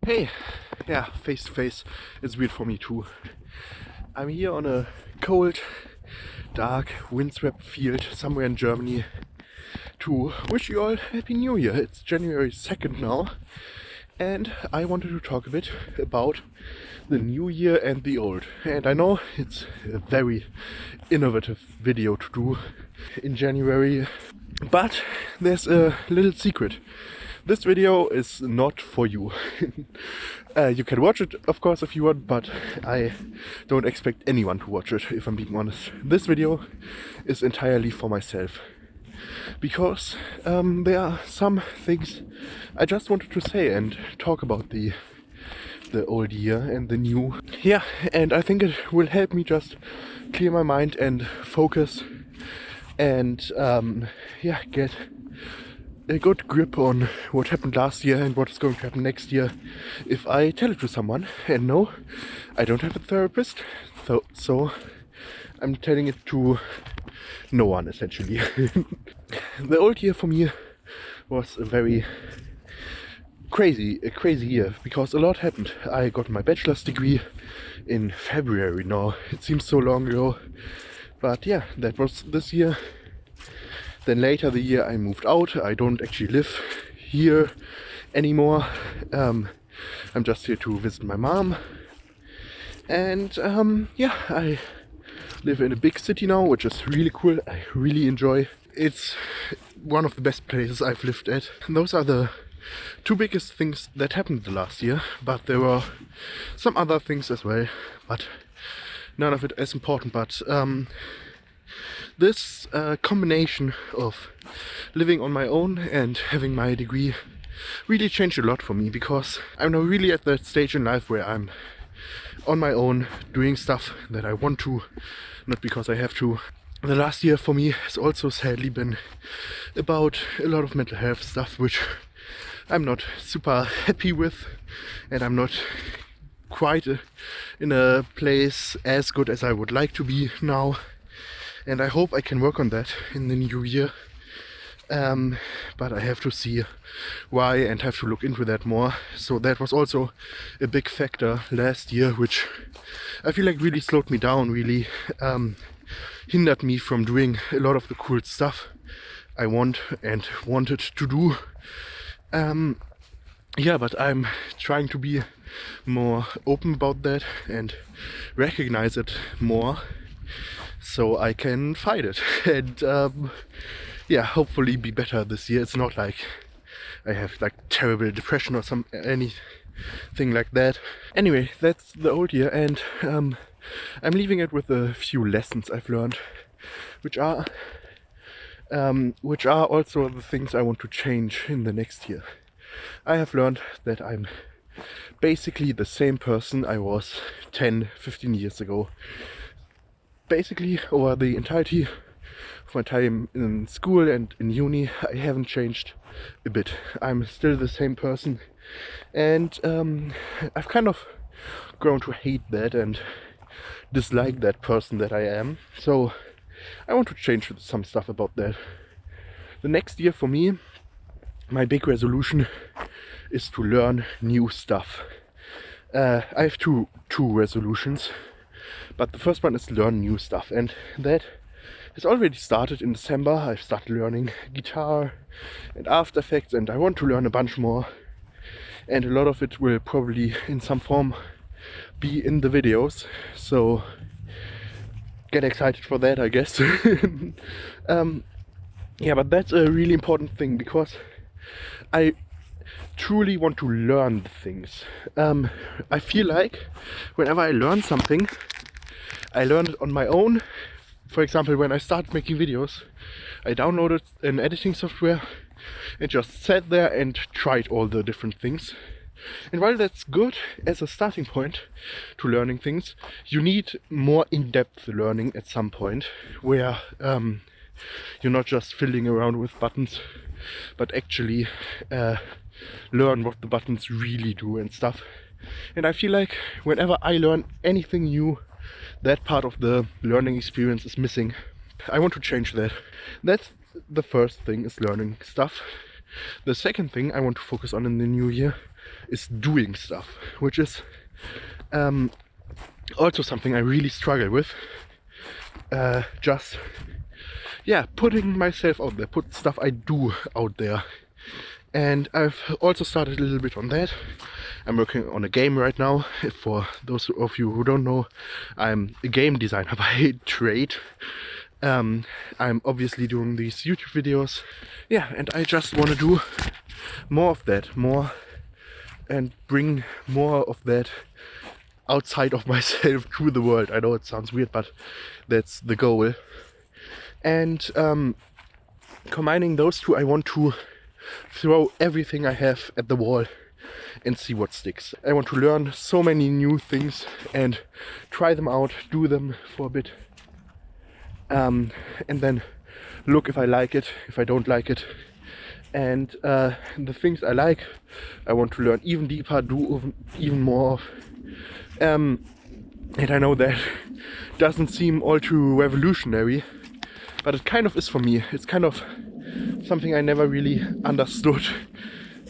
Hey, yeah, face to face, it's weird for me too. I'm here on a cold, dark, windswept field somewhere in Germany to wish you all Happy New Year. It's January 2nd now, and I wanted to talk a bit about the new year and the old. And I know it's a very innovative video to do in January, but there's a little secret. This video is not for you. You can watch it, of course, if you want, but I don't expect anyone to watch it, if I'm being honest. This video is entirely for myself. Because there are some things I just wanted to say and talk about the old year and the new. Yeah, and I think it will help me just clear my mind and focus and get a good grip on what happened last year and what is going to happen next year if I tell it to someone. And no, I don't have a therapist, so I'm telling it to no one, essentially. The old year for me was a very crazy year because a lot happened. I got my bachelor's degree in February now. It seems so long ago, but yeah, that was this year. Then later the year I moved out. I don't actually live here anymore. I'm just here to visit my mom. And I live in a big city now, which is really cool. I really enjoy. It's one of the best places I've lived at. And those are the two biggest things that happened the last year. But there were some other things as well, but none of it as important. But this combination of living on my own and having my degree really changed a lot for me, because I'm now really at that stage in life where I'm on my own doing stuff that I want to, not because I have to. The last year for me has also sadly been about a lot of mental health stuff, which I'm not super happy with, and I'm not quite in a place as good as I would like to be now. And I hope I can work on that in the new year. But I have to see why and have to look into that more. So that was also a big factor last year, which I feel like really slowed me down, really hindered me from doing a lot of the cool stuff I wanted to do. But I'm trying to be more open about that and recognize it more, so I can fight it and hopefully be better this year. It's not like I have like terrible depression or anything like that. Anyway, that's the old year, and I'm leaving it with a few lessons I've learned, which are also the things I want to change in the next year. I have learned that I'm basically the same person I was 10-15 years ago. Basically, over the entirety of my time in school and in uni, I haven't changed a bit. I'm still the same person, and I've kind of grown to hate that and dislike that person that I am. So I want to change some stuff about that. The next year for me, my big resolution is to learn new stuff. I have two resolutions. But the first one is learn new stuff, and that has already started in December. I've started learning guitar and After Effects, and I want to learn a bunch more. And a lot of it will probably in some form be in the videos, so get excited for that, I guess. But that's a really important thing, because I truly want to learn the things. I feel like whenever I learn something, I learned it on my own. For example, when I started making videos, I downloaded an editing software and just sat there and tried all the different things. And while that's good as a starting point to learning things, you need more in-depth learning at some point, where you're not just fiddling around with buttons, but actually learn what the buttons really do and stuff. And I feel like whenever I learn anything new, that part of the learning experience is missing. I want to change that. That's the first thing, is learning stuff. The second thing I want to focus on in the new year is doing stuff, which is also something I really struggle with. Just putting myself out there, put stuff I do out there. And I've also started a little bit on that. I'm working on a game right now. For those of you who don't know, I'm a game designer by trade. I'm obviously doing these YouTube videos. Yeah, and I just want to do more of that, and bring more of that outside of myself to the world. I know it sounds weird, but that's the goal. And combining those two, I want to throw everything I have at the wall and see what sticks. I want to learn so many new things and try them out, do them for a bit, and then look if I like it, if I don't like it. And the things I like, I want to learn even deeper, do even more of. And I know that doesn't seem all too revolutionary, but it kind of is for me. It's kind of something I never really understood.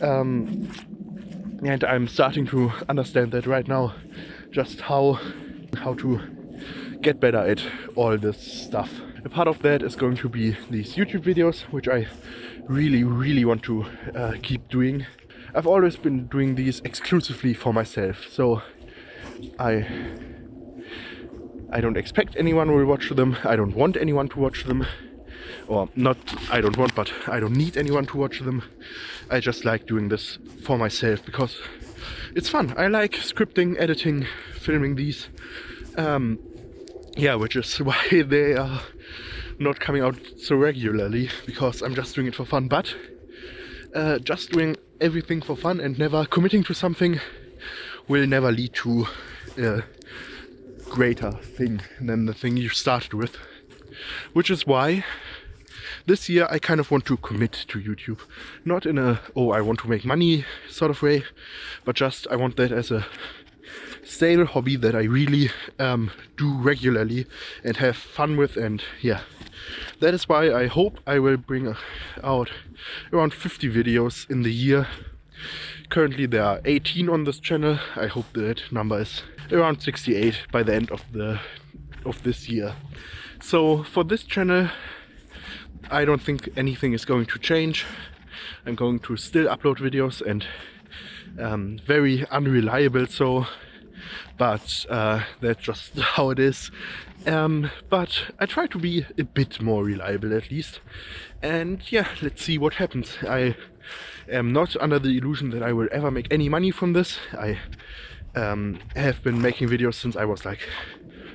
And I'm starting to understand that right now, just how to get better at all this stuff. A part of that is going to be these YouTube videos, which I really want to keep doing. I've always been doing these exclusively for myself, so I don't expect anyone will watch them. I don't want anyone to watch them. Or not, I don't want, but I don't need anyone to watch them. I just like doing this for myself because it's fun. I like scripting, editing, filming these. Which is why they are not coming out so regularly, because I'm just doing it for fun. But just doing everything for fun and never committing to something will never lead to a greater thing than the thing you started with. Which is why this year I kind of want to commit to YouTube. Not in a, I want to make money sort of way, but just I want that as a stable hobby that I really do regularly and have fun with. And yeah, that is why I hope I will bring out around 50 videos in the year. Currently there are 18 on this channel. I hope that number is around 68 by the end of this year. So for this channel, I don't think anything is going to change. I'm going to still upload videos, and very unreliable, so, but that's just how it is. But I try to be a bit more reliable at least. And yeah, let's see what happens. I am not under the illusion that I will ever make any money from this. I have been making videos since I was like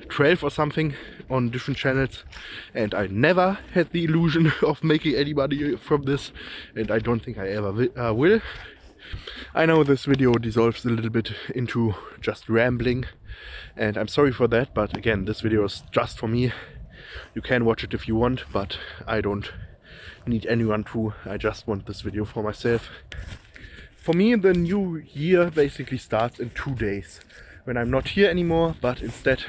12 or something on different channels, and I never had the illusion of making any money from this, and I don't think I ever will. I know this video dissolves a little bit into just rambling, and I'm sorry for that, but again, this video is just for me. You can watch it if you want, but I don't need anyone to. I just want this video for myself. For me, the new year basically starts in 2 days, when I'm not here anymore, but instead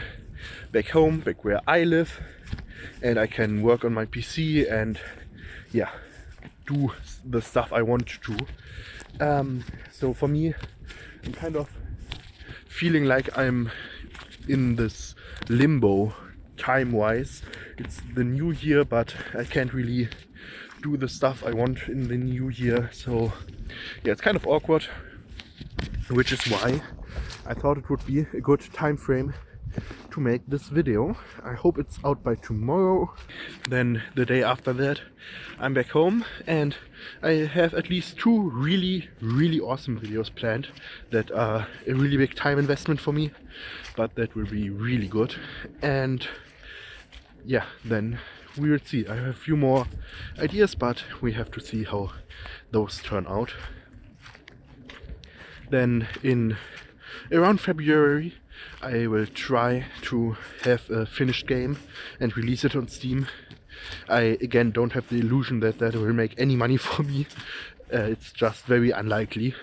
back home, back where I live, and I can work on my PC and yeah, do the stuff I want to. So for me, I'm kind of feeling like I'm in this limbo time-wise. It's the new year, but I can't really do the stuff I want in the new year. So yeah, it's kind of awkward, which is why I thought it would be a good time frame to make this video. I hope it's out by tomorrow. Then the day after that I'm back home, and I have at least 2 really awesome videos planned that are a really big time investment for me, but that will be really good. And yeah, then we will see. I have a few more ideas, but we have to see how those turn out. Then in around February I will try to have a finished game and release it on Steam. I again don't have the illusion that that will make any money for me. It's just very unlikely.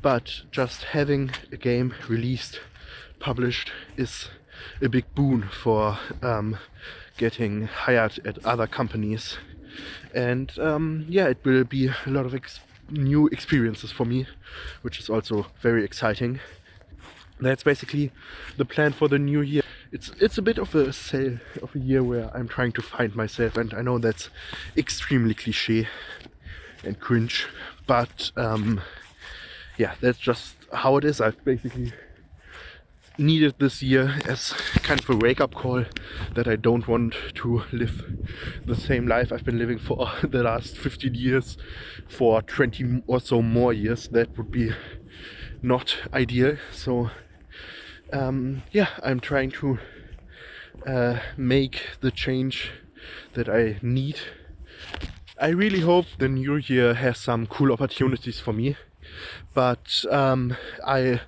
But just having a game released, published, is a big boon for getting hired at other companies. And yeah, it will be a lot of new experiences for me, which is also very exciting. That's basically the plan for the new year. It's a bit of a year where I'm trying to find myself, and I know that's extremely cliche and cringe, but yeah, that's just how it is. I've basically needed this year as kind of a wake-up call that I don't want to live the same life I've been living for the last 15 years for 20 or so more years. That would be not ideal. So yeah, I'm trying to make the change that I need. I really hope the new year has some cool opportunities for me, but I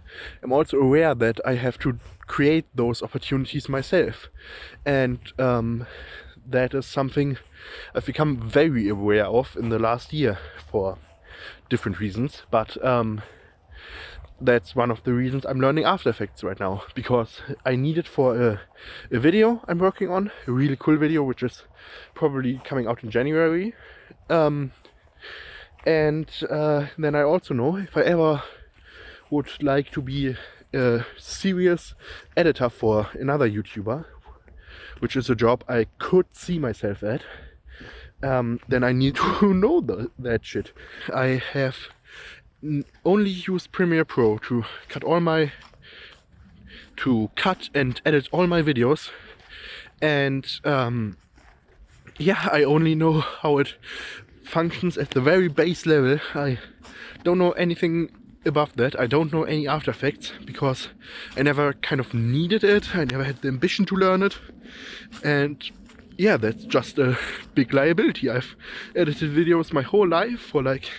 am also aware that I have to create those opportunities myself, and that is something I've become very aware of in the last year for different reasons, but that's one of the reasons I'm learning After Effects right now, because I need it for a video I'm working on, a really cool video which is probably coming out in January. And then I also know if I ever would like to be a serious editor for another YouTuber, which is a job I could see myself at, then I need to know that shit. I have only used Premiere Pro to cut and edit all my videos, and yeah, I only know how it functions at the very base level. I don't know anything above that. I don't know any After Effects because I never kind of needed it. I never had the ambition to learn it, and yeah, that's just a big liability. I've edited videos my whole life for like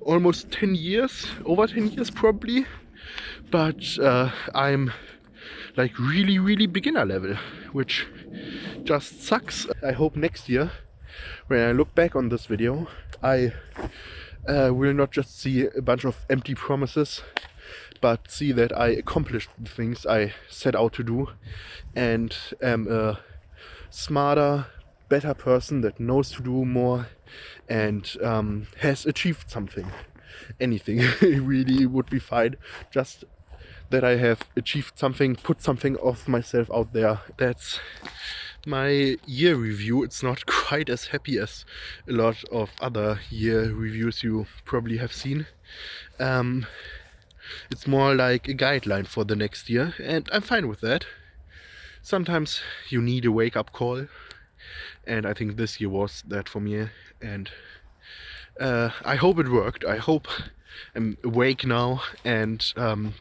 almost 10 years, over 10 years probably, but I'm like really beginner level, which just sucks. I hope next year when I look back on this video I will not just see a bunch of empty promises, but see that I accomplished the things I set out to do and am a smarter, better person that knows to do more and has achieved something. Anything really would be fine, just that I have achieved something, put something of myself out there. That's my year review. It's not quite as happy as a lot of other year reviews you probably have seen. It's more like a guideline for the next year, and I'm fine with that. Sometimes you need a wake-up call, and I think this year was that for me, and I hope it worked. I hope I'm awake now and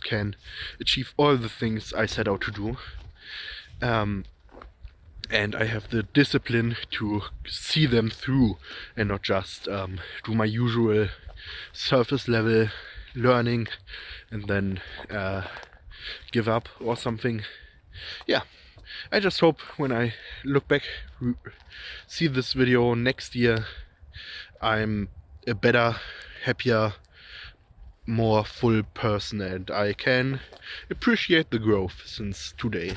can achieve all the things I set out to do. And I have the discipline to see them through and not just do my usual surface level learning and then give up or something. Yeah, I just hope when I look back, see this video next year, I'm a better, happier, more full person, and I can appreciate the growth since today.